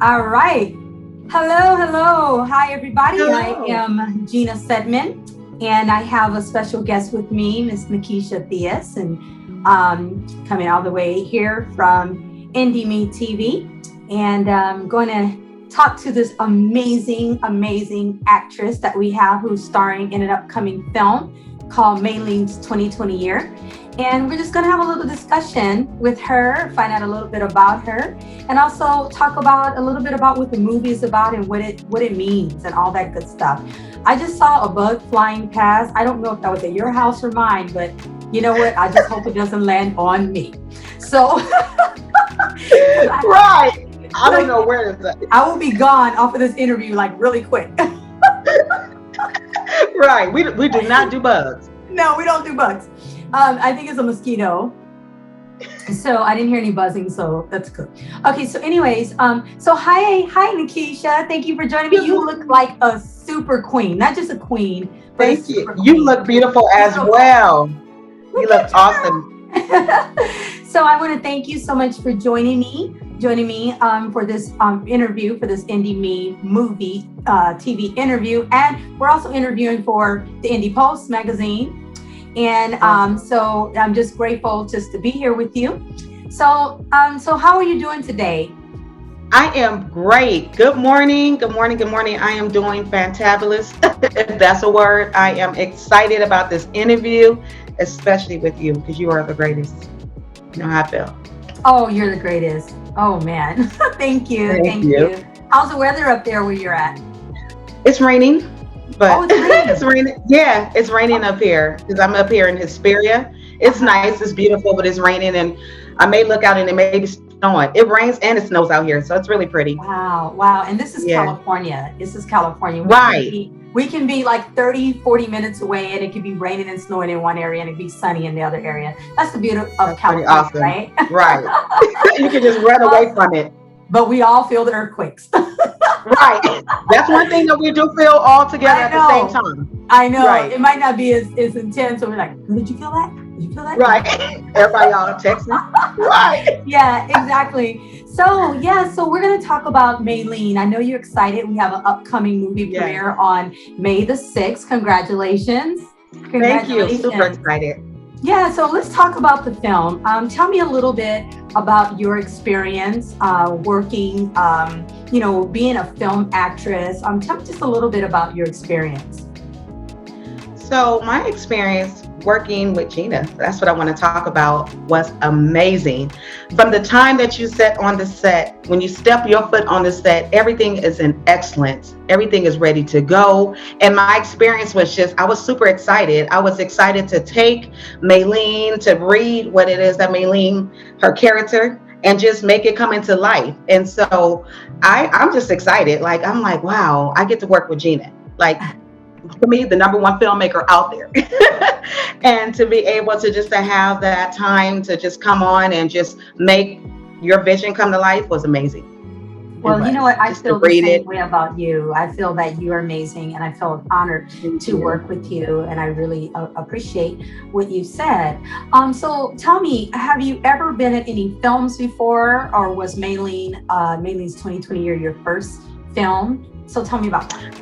All right. Hello, hello. Hi, everybody. Hello. I am Gina Sedman, and I have a special guest with me, Miss Nikisha Theus, and coming all the way here from NDME TV. And I'm going to talk to this amazing actress that we have who's starring in an upcoming film called Maylene's 2020 Year. And we're just going to have a little discussion with her, find out a little bit about her, and also talk about a little bit about what the movie is about and what it means and all that good stuff. I just saw a bug flying past. I don't know if that was at your house or mine, but you know what? I just hope it doesn't land on me. So, right. I don't know where it's at. I will be gone off of this interview like really quick. Right. We do not do bugs. No, we don't do bugs. I think it's a mosquito. So I didn't hear any buzzing, so that's good. Okay, so anyways, so hi Nikisha. Thank you for joining me. You look like a super queen, not just a queen. Thank you. You look beautiful as well. You look awesome. So I want to thank you so much for joining me for this interview, for this NDME movie TV interview. And we're also interviewing for the Indie Post magazine. And so I'm just grateful just to be here with you. So how are you doing today? I am great. Good morning. I am doing fantabulous, if that's a word. I am excited about this interview, especially with you, because you are the greatest. You know how I feel. Oh, you're the greatest. Oh, man. Thank you. Thank you. How's the weather up there where you're at? It's raining. But it's raining. It's raining. Yeah, it's raining up here because I'm up here in Hesperia. It's nice, it's beautiful, but it's raining, and I may look out and it may be snowing. It rains and it snows out here, so it's really pretty. Wow. And this is California. Right. We can be like 30, 40 minutes away, and it could be raining and snowing in one area and it'd be sunny in the other area. That's the beauty of California, awesome. Right? Right. You can just run away from it. But we all feel the earthquakes. Right. That's one thing that we do feel all together at the same time. I know. Right. It might not be as intense. So we're like, did you feel that? Right. Everybody all texting. Right. Yeah, exactly. So we're going to talk about Maylene. I know you're excited. We have an upcoming movie premiere on May the 6th. Congratulations. Thank you. Super excited. Yeah, so let's talk about the film. Tell me a little bit about your experience working, being a film actress. Tell me just a little bit about your experience. So my experience working with Gina, that's what I want to talk about, was amazing. From the time that you set on the set, when you step your foot on the set, everything is in excellence. Everything is ready to go. And my experience was I was super excited. I was excited to take Maylene, to read what it is that Maylene, her character, and just make it come into life. And so I'm just excited. I'm like, wow, I get to work with Gina. For me, the number one filmmaker out there. And to be able to just to have that time to just come on and just make your vision come to life was amazing. Well, you know what? I feel the same way about you. I feel that you are amazing, and I feel honored to work with you, and I really appreciate what you said. So tell me, have you ever been in any films before, or was Maylene's 2020 Year your first film? So tell me about that.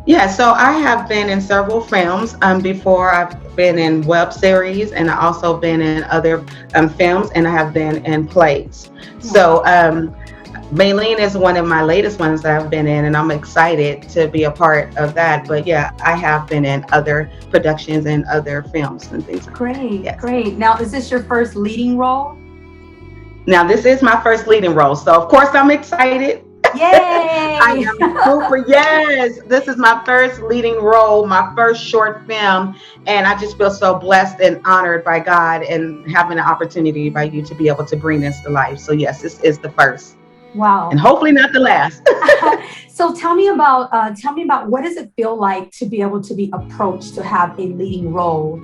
Yeah, so I have been in several films before. I've been in web series, and I also been in other films, and I have been in plays. So Maylene is one of my latest ones that I've been in, and I'm excited to be a part of that. But yeah, I have been in other productions and other films and things like that. Great. Now, is this your first leading role? Now, this is my first leading role. So of course I'm excited. Yay! I am super. Yes, this is my first leading role, my first short film, and I just feel so blessed and honored by God and having the opportunity by you to be able to bring this to life. So yes, this is the first. Wow. And hopefully not the last. So tell me about what does it feel like to be able to be approached to have a leading role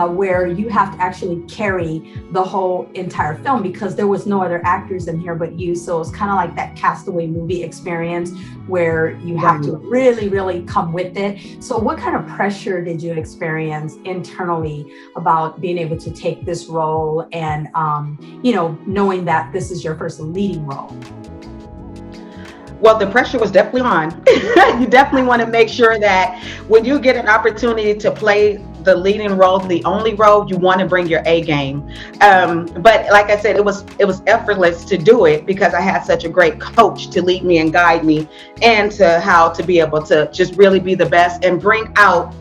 where you have to actually carry the whole entire film, because there was no other actors in here but you. So it's kind of like that Castaway movie experience where you have to really, really come with it. So what kind of pressure did you experience internally about being able to take this role and, knowing that this is your first leading role? Well, the pressure was definitely on. You definitely want to make sure that when you get an opportunity to play the leading role, the only role, you want to bring your A game. But like I said, it was effortless to do it because I had such a great coach to lead me and guide me, and to how to be able to just really be the best and bring out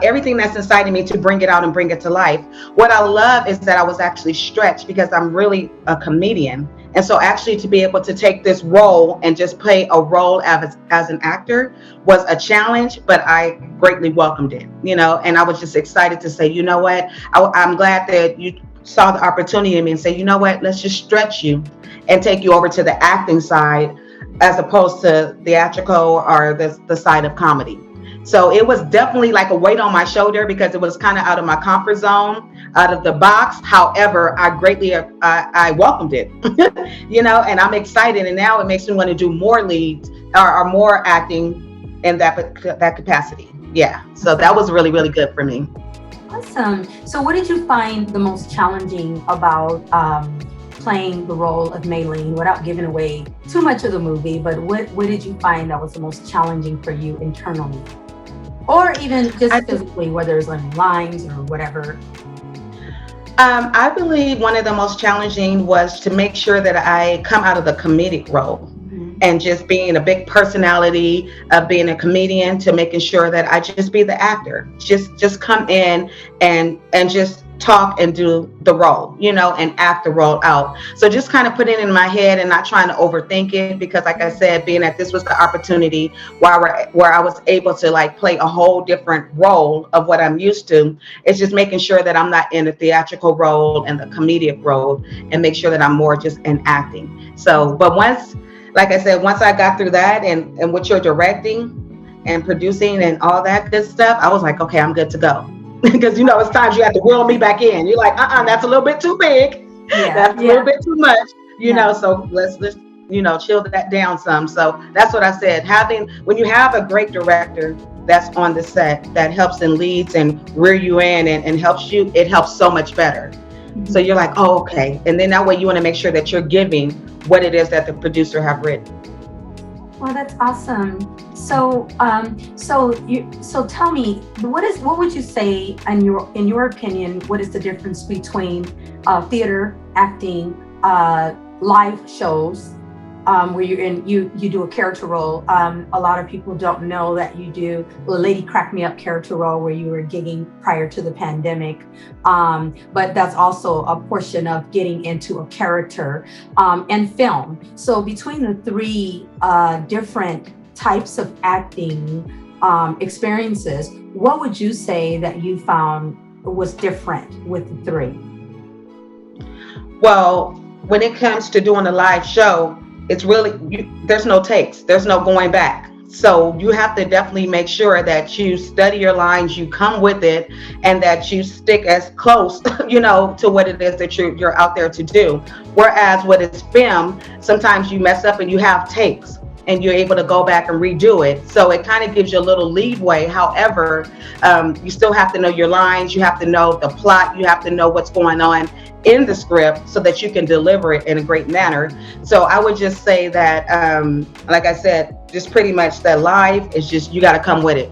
everything that's inside of me, to bring it out and bring it to life. What I love is that I was actually stretched because I'm really a comedian. And so actually to be able to take this role and just play a role as an actor was a challenge, but I greatly welcomed it, and I was just excited to say, you know what, I'm glad that you saw the opportunity in me and say, you know what, let's just stretch you and take you over to the acting side as opposed to theatrical or the side of comedy. So it was definitely like a weight on my shoulder because it was kind of out of my comfort zone, out of the box. However, I greatly, I welcomed it, and I'm excited. And now it makes me want to do more leads or more acting in that capacity. Yeah. So that was really, really good for me. Awesome. So what did you find the most challenging about playing the role of Maylene, without giving away too much of the movie, but what did you find that was the most challenging for you internally? Or even just physically, whether it's on lines or whatever? I believe one of the most challenging was to make sure that I come out of the comedic role, and just being a big personality of being a comedian, to making sure that I just be the actor, just come in and just talk and do the role, and act the role out. So just kind of putting it in my head and not trying to overthink it, because like I said, being that this was the opportunity where I was able to like play a whole different role of what I'm used to. It's just making sure that I'm not in the theatrical role and the comedic role, and make sure that I'm more just in acting. So, but like I said, once I got through that and what you're directing and producing and all that good stuff, I was like, okay, I'm good to go. Because it's times you have to reel me back in. You're like, that's a little bit too big. Yeah, that's a little bit too much. So let's chill that down some. So that's what I said. When you have a great director that's on the set that helps and leads and rear you in and helps you, it helps so much better. So you're like, oh, okay. And then that way you want to make sure that you're giving what it is that the producer have written. Well, that's awesome. So, so tell me, what would you say, in your opinion, what is the difference between theater, acting, live shows, where you do a character role? A lot of people don't know that you do the Lady Crack Me Up character role where you were gigging prior to the pandemic. But that's also a portion of getting into a character, and film. So between the three different types of acting experiences, what would you say that you found was different with the three? Well, when it comes to doing a live show, it's really, there's no takes, there's no going back. So you have to definitely make sure that you study your lines, you come with it, and that you stick as close, to what it is that you're out there to do. Whereas when it's film, sometimes you mess up and you have takes, and you're able to go back and redo it. So it kind of gives you a little leeway. However, you still have to know your lines, you have to know the plot, you have to know what's going on in the script so that you can deliver it in a great manner. So I would just say that, like I said, just pretty much that live is just, you got to come with it.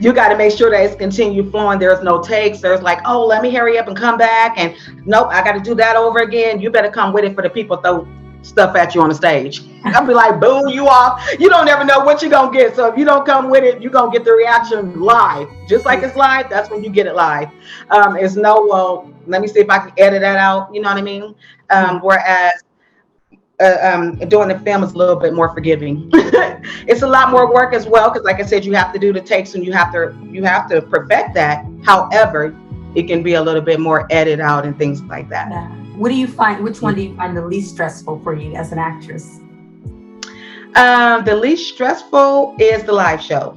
You got to make sure that it's continue flowing. There's no takes. There's like, oh, let me hurry up and come back. And nope, I got to do that over again. You better come with it for the people throw stuff at you on the stage. I'll be like, boo you off. You don't ever know what you're going to get. So if you don't come with it, you're going to get the reaction live. Just like it's live, that's when you get it live. It's no, well, let me see if I can edit that out. You know what I mean? Whereas doing the film is a little bit more forgiving. It's a lot more work as well, because like I said, you have to do the takes and you have to perfect that. However, it can be a little bit more edited out and things like that. Yeah. What do you find? Which one do you find the least stressful for you as an actress? The least stressful is the live show.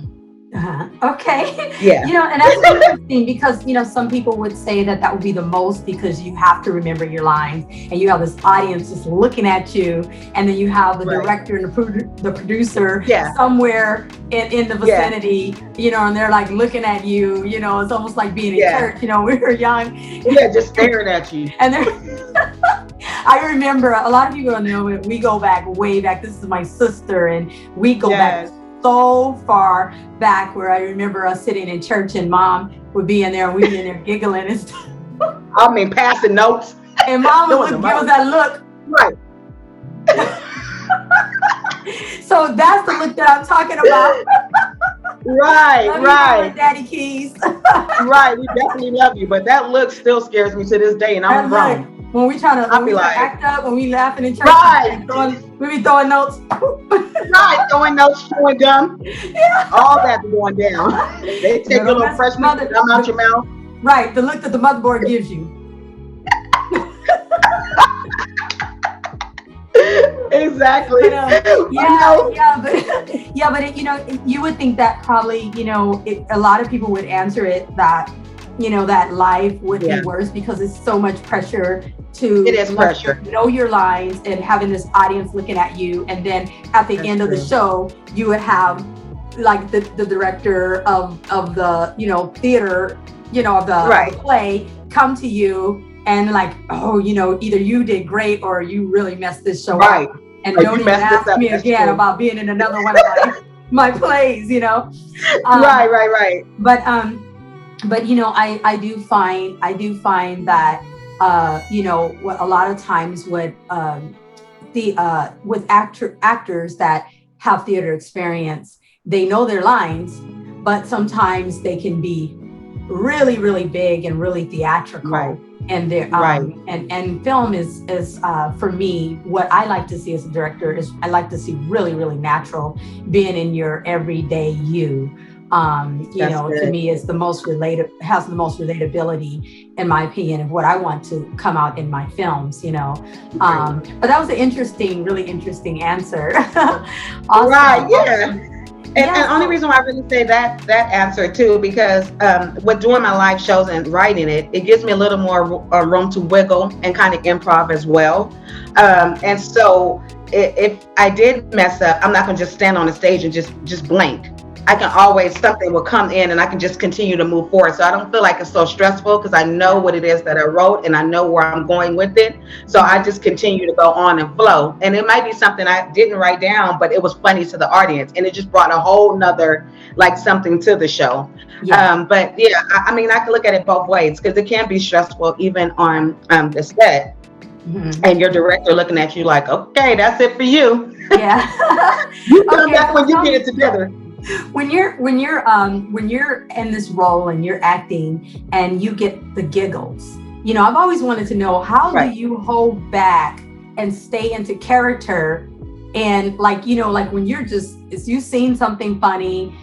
Okay. Yeah. And that's interesting because, some people would say that would be the most, because you have to remember your lines and you have this audience just looking at you, and then you have the director and the producer somewhere in the vicinity, and they're like looking at you, it's almost like being in church, when we were young. Yeah, just staring at you. And they're I remember a lot of people don't know it. We go back way back. This is my sister, and we go back so far back where I remember us sitting in church and Mom would be in there and we'd be in there giggling and stuff. I mean, passing notes. And Mom would give us that look. Right. So that's the look that I'm talking about. Right. Daddy Keys. Right. We definitely love you, but that look still scares me to this day, and I'm grown. When we try to act up, when we laughing in church, we be throwing notes. Right, throwing notes, chewing gum. Yeah. All that's going down. They take a little freshman gum out your mouth. Right, the look that the motherboard gives you. Exactly. But, you would think that probably, a lot of people would answer it that, that life would be worse because it's so much pressure to know your lines and having this audience looking at you. And then at the end of the show, you would have like the director of the, theater, of the play come to you and like, oh, either you did great or you really messed this show up. And don't even ask me again about being in another one of my plays, Right. But I do find that a lot of times with actors that have theater experience, they know their lines, but sometimes they can be really, really big and really theatrical. Right. And and film is for me, what I like to see as a director is I like to see really, really natural, being in your everyday you. To me is has the most relatability, in my opinion, of what I want to come out in my films, But that was an really interesting answer. Awesome. Right, yeah. And the only reason why I really say that answer too, because with doing my live shows and writing it gives me a little more room to wiggle and kind of improv as well. And so if I did mess up, I'm not going to just stand on the stage and just blank. I can always, something will come in and I can just continue to move forward. So I don't feel like it's so stressful because I know what it is that I wrote and I know where I'm going with it. So I just continue to go on and flow. And it might be something I didn't write down, but it was funny to the audience. And it just brought a whole nother, like something to the show. Yeah. But yeah, I mean, I can look at it both ways because it can be stressful even on the set. Mm-hmm. And your director looking at you like, okay, that's it for you. Yeah. You come back when you get it together. When you're in this role and you're acting and you get the giggles, I've always wanted to know, how do you hold back and stay into character? And like when you're you've seen something funny,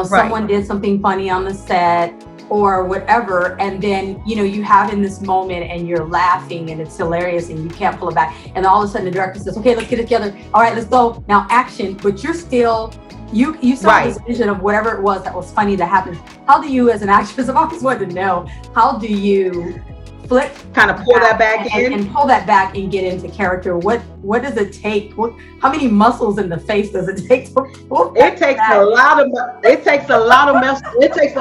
someone did something funny on the set or whatever, and then you have in this moment and you're laughing and it's hilarious and you can't pull it back, and all of a sudden the director says, okay, let's get it together, all right, let's go now, action, but you're still you saw this vision of whatever it was that was funny that happened. How do you, as an actress, I've always wanted to know, how do you flip, kind of pull that back in and pull that back and get into character? What does it take? How many muscles in the face does it take to pull it takes back? It takes a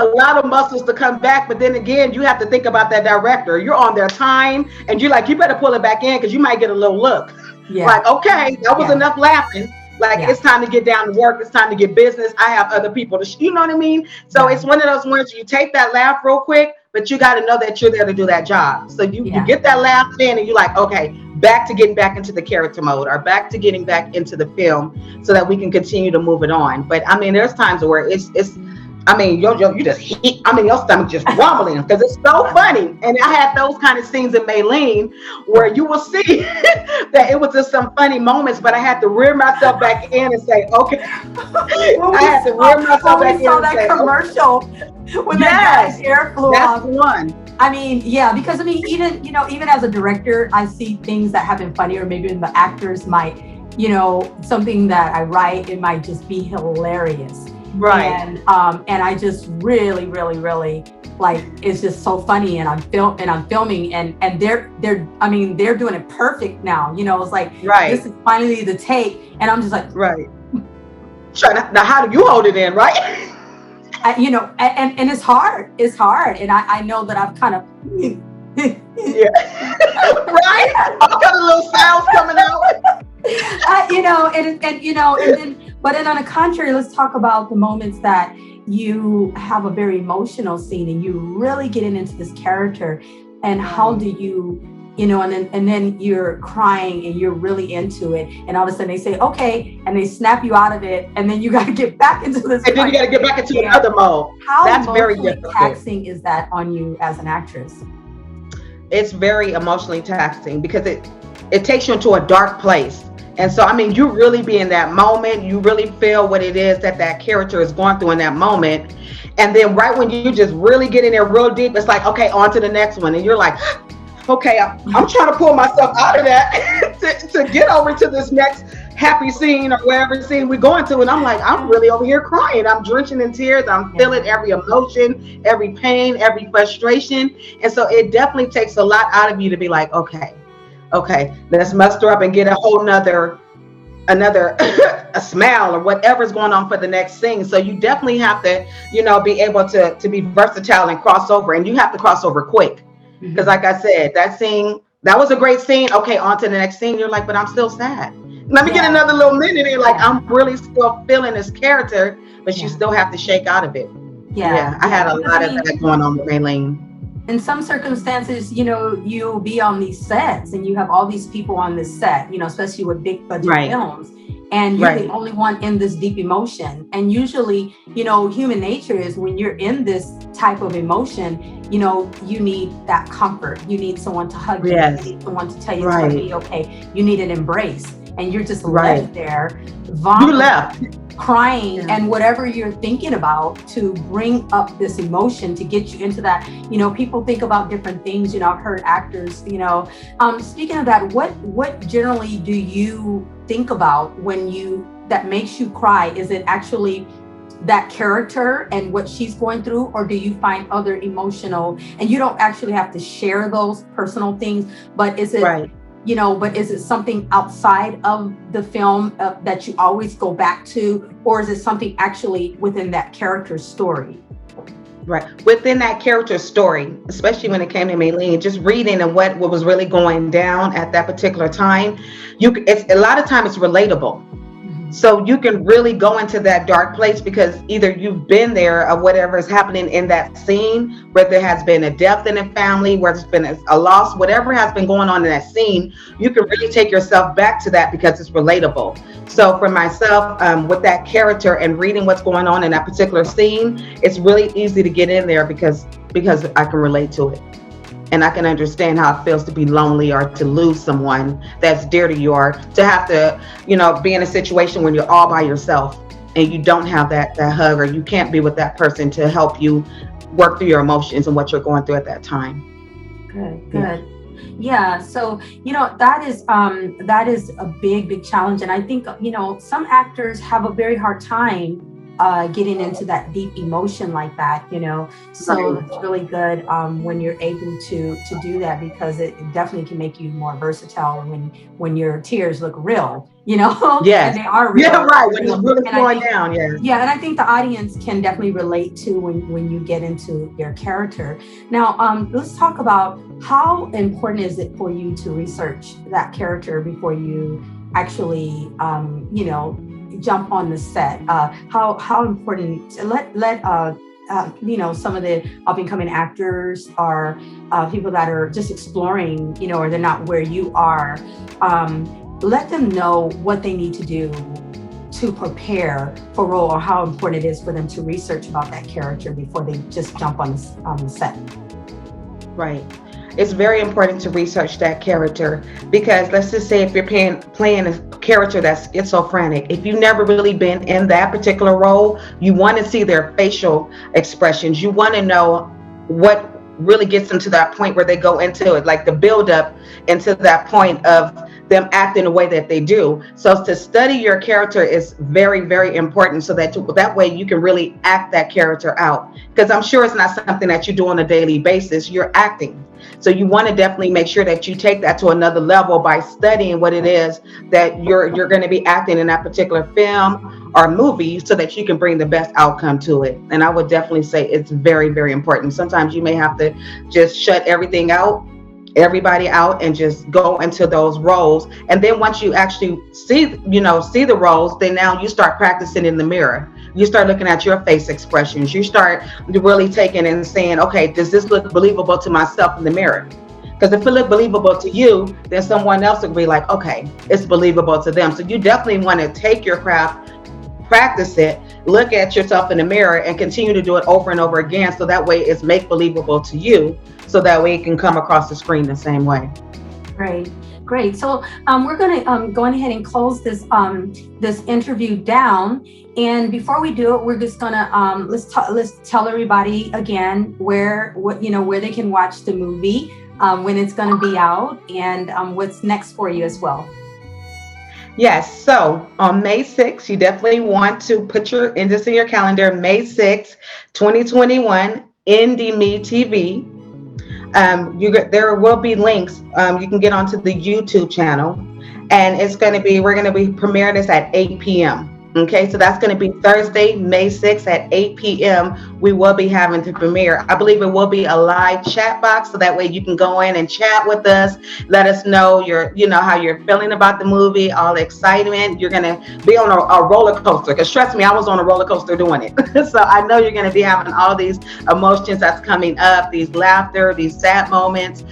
lot of muscles to come back. But then again, you have to think about that director. You're on their time, and you're like, you better pull it back in because you might get a little look. Yeah. Like, okay, that was enough laughing. Like, it's time to get down to work. It's time to get business. I have other people to, you know what I mean? So it's one of those ones you take that laugh real quick, but you got to know that you're there to do that job. So you get that laugh in and you're like, okay, back to getting back into the character mode or back to getting back into the film so that we can continue to move it on. But I mean, there's times where you just your stomach just rumbling because it's so funny. And I had those kind of scenes in Maylene where you will see that it was just some funny moments, but I had to rear myself back in and say, okay. I had to rear myself back in and say, commercial when that guy's hair flew off. That's one. I mean, yeah, because I mean, even as a director, I see things that have been funny, or maybe the actors might, something that I write, it might just be hilarious. Right. And I just really, really, really like, it's just so funny, and I'm filming and they're doing it perfect now. It's like, this is finally the take, and I'm just like, now how do you hold it in, right? And it's hard, and I know that I've kind of Yeah. Right? All kind of little sounds coming out. And then, but then on the contrary, let's talk about the moments that you have a very emotional scene and you really getting into this character, and how do you, and then you're crying and you're really into it, and all of a sudden they say, okay, and they snap you out of it, and then you got to get back into this. And then you got to get back into another mode. That's very taxing is that on you as an actress? It's very emotionally taxing because it takes you into a dark place. And so, I mean, you really be in that moment. You really feel what it is that character is going through in that moment. And then right when you just really get in there real deep, it's like, okay, on to the next one. And you're like, okay, I'm trying to pull myself out of that to get over to this next happy scene or wherever scene we're going to. And I'm like, I'm really over here crying. I'm drenching in tears. I'm feeling every emotion, every pain, every frustration. And so it definitely takes a lot out of you to be like, okay, let's muster up and get a whole another a smile or whatever's going on for the next scene. So you definitely have to, be able to be versatile and cross over, and you have to cross over quick. Because like I said, that was a great scene. Okay, on to the next scene. You're like, but I'm still sad. Let me get another little minute. You're like, I'm really still feeling this character, but you still have to shake out of it. Yeah. I had a lot of that going on with Maylene. In some circumstances, you'll be on these sets and you have all these people on this set, especially with big budget films, and you're the only one in this deep emotion. And usually, human nature is when you're in this type of emotion, you need that comfort. You need someone to hug you. You need someone to tell you it's going to be okay. You need an embrace. And you're just left there, vomiting, crying, and whatever you're thinking about to bring up this emotion to get you into that. People think about different things. I've heard actors, speaking of that, what generally do you think about that makes you cry? Is it actually that character and what she's going through, or do you find other emotional, and you don't actually have to share those personal things, but is it but is it something outside of the film that you always go back to, or is it something actually within that character's story? Right. Within that character's story, especially when it came to Maylene, just reading and what was really going down at that particular time, it's a lot of time it's relatable. So you can really go into that dark place because either you've been there or whatever is happening in that scene, where there has been a death in a family, where there's been a loss, whatever has been going on in that scene, you can really take yourself back to that because it's relatable. So for myself, with that character and reading what's going on in that particular scene, it's really easy to get in there because I can relate to it. And I can understand how it feels to be lonely or to lose someone that's dear to you, or to have to, be in a situation when you're all by yourself and you don't have that hug, or you can't be with that person to help you work through your emotions and what you're going through at that time. Good. Yeah. So, that is a big challenge. And I think, some actors have a very hard time getting into that deep emotion like that, so it's really good when you're able to do that, because it definitely can make you more versatile when your tears look real, and they are real. Yeah, right. When it's really going down. And I think the audience can definitely relate to when you get into your character. Now, let's talk about how important is it for you to research that character before you actually jump on the set. How important? Let some of the up and coming actors or people that are just exploring, or they're not where you are. Let them know what they need to do to prepare for role, or how important it is for them to research about that character before they just jump on the set. Right. It's very important to research that character, because let's just say if you're playing a character that's schizophrenic, if you've never really been in that particular role, you want to see their facial expressions. You want to know what really gets them to that point where they go into it, like the build up into that point of them act in the way that they do. So to study your character is very, very important, so that that way you can really act that character out. Because I'm sure it's not something that you do on a daily basis. You're acting. So you want to definitely make sure that you take that to another level by studying what it is that you're going to be acting in that particular film or movie, so that you can bring the best outcome to it. And I would definitely say it's very, very important. Sometimes you may have to just shut everybody out and just go into those roles. And then once you actually see the roles, then now you start practicing in the mirror. You start looking at your face expressions. You start really taking and saying, okay, does this look believable to myself in the mirror? Because if it look believable to you, then someone else will be like, okay, it's believable to them. So you definitely want to take your craft, practice it, look at yourself in the mirror, and continue to do it over and over again, so that way it's make believable to you, so that way it can come across the screen the same way. Great. So we're going to go ahead and close this interview down. And before we do it, we're just going to let's tell everybody again where they can watch the movie, when it's going to be out, and what's next for you as well. Yes, so on May 6th, you definitely want to put this in your calendar. May 6th, 2021, NDME TV. There will be links. You can get onto the YouTube channel, and we're going to be premiering this at 8 p.m. Okay, so that's going to be Thursday, May 6th at 8 p.m. We will be having the premiere. I believe it will be a live chat box, so that way you can go in and chat with us. Let us know how you're feeling about the movie, all the excitement. You're going to be on a roller coaster, because trust me, I was on a roller coaster doing it. So I know you're going to be having all these emotions that's coming up, these laughter, these sad moments.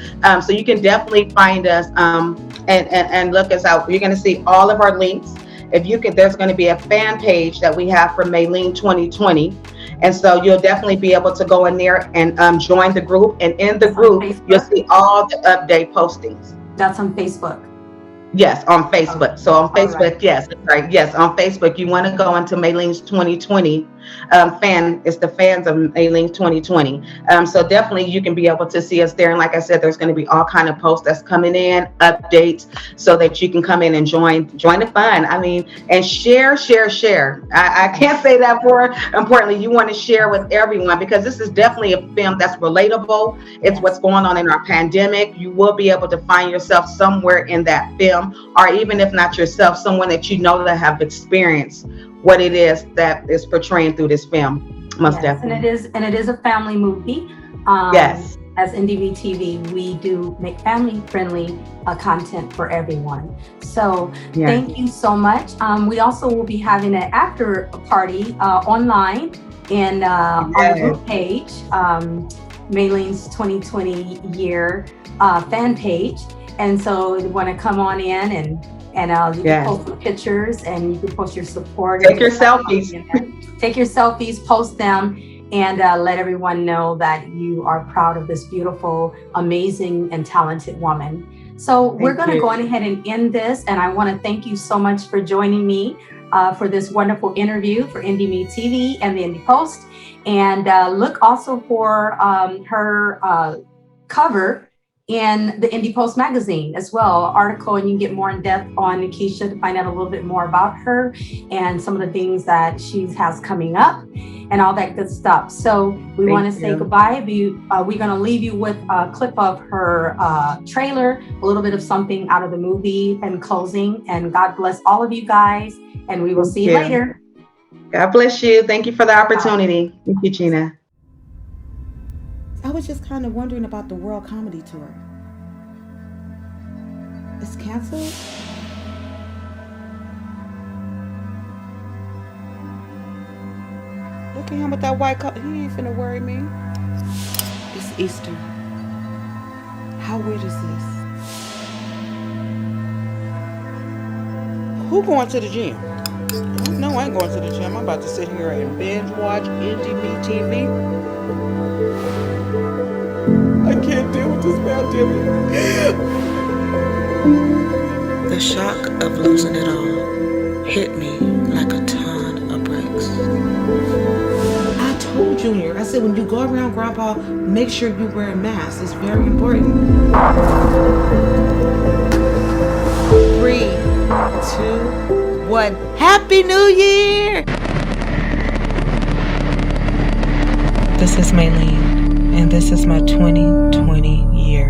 So you can definitely find us and look us out. You're going to see all of our links. There's going to be a fan page that we have for Maylene 2020. And so you'll definitely be able to go in there and join the group. And in the group, you'll see all the update postings. That's on Facebook. Yes, on Facebook. So on Facebook, right. Yes, that's right. Yes, on Facebook, you want to go into Maylene's 2020 it's the fans of Maylene 2020. So definitely you can be able to see us there. And like I said, there's going to be all kind of posts that's coming in, updates, so that you can come in and join the fun. I mean, and share. I can't say that more importantly. You want to share with everyone, because this is definitely a film that's relatable. It's what's going on in our pandemic. You will be able to find yourself somewhere in that film, or even if not yourself, someone that you know that have experienced what it is that is portraying through this film. Most definitely. And it is a family movie. Yes. As NDME TV, we do make family-friendly content for everyone. So Thank you so much. We also will be having an after party online on the group page, Maylene's 2020 year fan page. And so you want to come on in and you can post some pictures, and you can post your support. Take your selfies. Take your selfies, post them, and let everyone know that you are proud of this beautiful, amazing, and talented woman. So we're going to go on ahead and end this, and I want to thank you so much for joining me for this wonderful interview for NDME TV and the Indie Post. And look also for her cover in the Indie Post magazine as well, article, and you can get more in depth on Nikisha to find out a little bit more about her and some of the things that she has coming up and all that good stuff. So we want to say goodbye. We're going to leave you with a clip of her trailer, a little bit of something out of the movie and closing. And God bless all of you guys, and we will see you later. God bless you. Thank you for the opportunity. Thank you, Gina. I was just kind of wondering about the World Comedy Tour. It's canceled? Look at him with that white coat. He ain't finna worry me. It's Easter. How weird is this? Who going to the gym? No, I ain't going to the gym. I'm about to sit here and binge watch NDME TV. I can't deal with this pandemic. The shock of losing it all hit me like a ton of bricks. I told Junior, I said, when you go around Grandpa, make sure you wear a mask. It's very important. 2, 1. Happy New Year! This is Maylene, and this is my 2020 year.